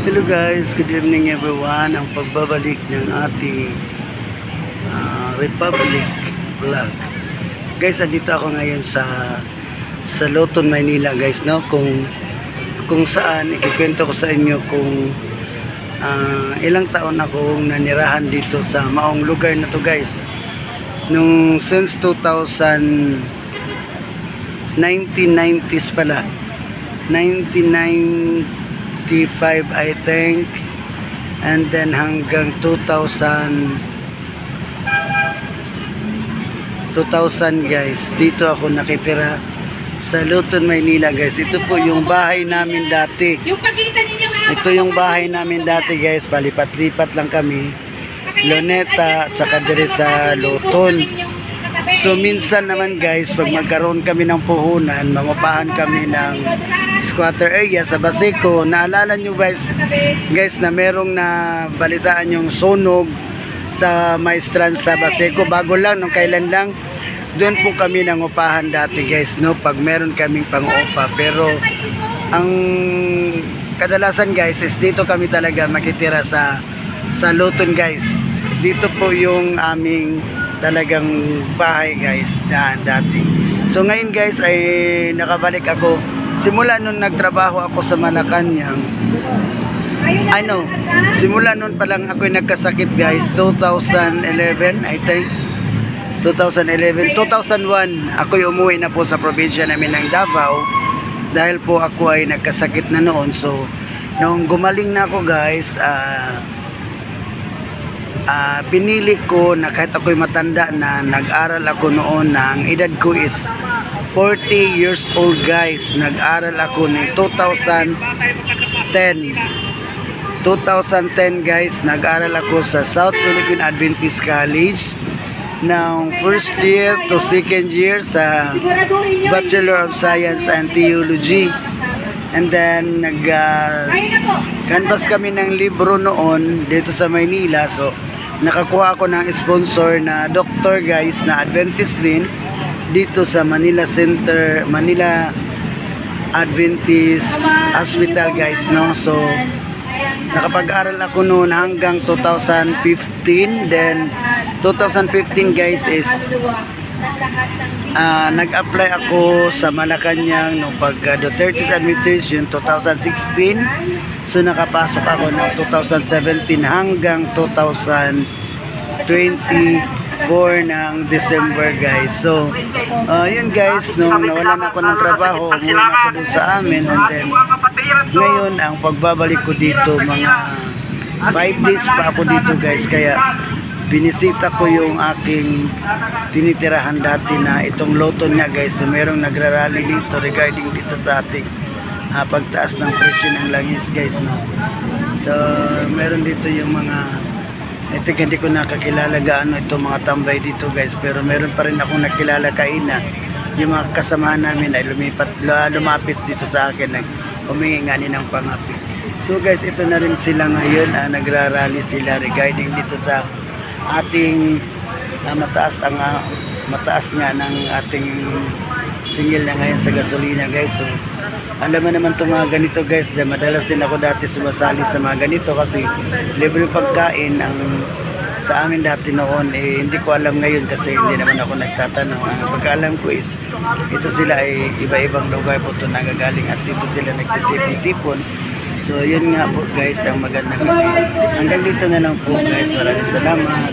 Hello guys, good evening everyone. Ang pagbabalik ng ating Republic Vlog. Guys, andito ako ngayon sa Loton, Maynila guys, no? Kung saan ikikwento ko sa inyo kung ilang taon akong nanirahan dito sa maong lugar na to guys. Nung since 1990s pala. 1995 I think, and then hanggang 2000 guys, dito ako nakitira sa Loton, Maynila guys. Ito po yung bahay namin dati. Ito yung bahay namin dati guys, palipat-lipat lang kami, Luneta tsaka dire sa Loton. So minsan naman guys, pag magkaroon kami ng puhunan, mangupahan kami ng squatter area sa Baseco. Naalala nyo guys na merong na balitaan yung sunog sa Maestran sa Baseco. Bago lang, nung kailan lang, doon po kami nangupahan dati guys, no? Pag meron kaming pang-upa. Pero ang kadalasan guys is dito kami talaga makitira sa Loton guys. Dito po yung aming talagang bahay guys dati. So ngayon guys ay nakabalik ako simula nung nagtrabaho ako sa Malacanang. Simula nun pa lang ako nagkasakit guys, 2011 I think. 2001 ako umuwi na po sa probinsya namin ng Davao dahil po ako ay nagkasakit na noon. So nung gumaling na ako guys, pinili ko na kahit ako'y matanda na, nag-aral ako noon, na ang edad ko is 40 years old guys. Nag-aral ako ng 2010 guys, nag-aral ako sa South Philippine Adventist College ng first year to second year sa Bachelor of Science and Theology. And then nag-canvas kami ng libro noon dito sa Maynila. So nakakuha ako ng sponsor na doctor guys, na Adventist din dito sa Manila Center, Manila Adventist Hospital guys, no? So nakapag-aral ako noon hanggang 2015. Then 2015 guys is nag-apply ako sa Malacanang nung pag Duterte's administration 2016. So nakapasok ako ng 2017 hanggang 2024 ng December guys. So yun guys, nung nawalan ako ng trabaho, umuwi na ako dun sa amin. And then ngayon ang pagbabalik ko dito, mga 5 days pa ako dito guys. Kaya binisita ko yung aking tinitirahan dati na itong Loton nga guys. So merong nagrarally dito regarding dito sa ating pagtaas ng presyo ng langis guys, no? So meron dito yung mga, ito hindi ko nakakilala gaano ito mga tambay dito guys, pero meron pa rin akong nakilala kaina. Yung mga kasamahan namin ay lumapit dito sa akin, humingi nga ng pangapit. So guys, ito na rin sila ngayon, nagrarally sila regarding dito sa ating mataas nga ng ating singil na ngayon sa gasolina guys. So alam mo naman itong mga ganito guys, madalas din ako dati sumasali sa mga ganito kasi libre pagkain ang sa amin dati noon. Hindi ko alam ngayon kasi hindi naman ako nagtatanong. Ang pagkaalam ko is ito sila ay iba-ibang lugar po ito nagagaling at dito sila nagtitipon-tipon. So yun nga po guys ang magandang gabi. Hanggang dito na lang po guys, maraming salamat.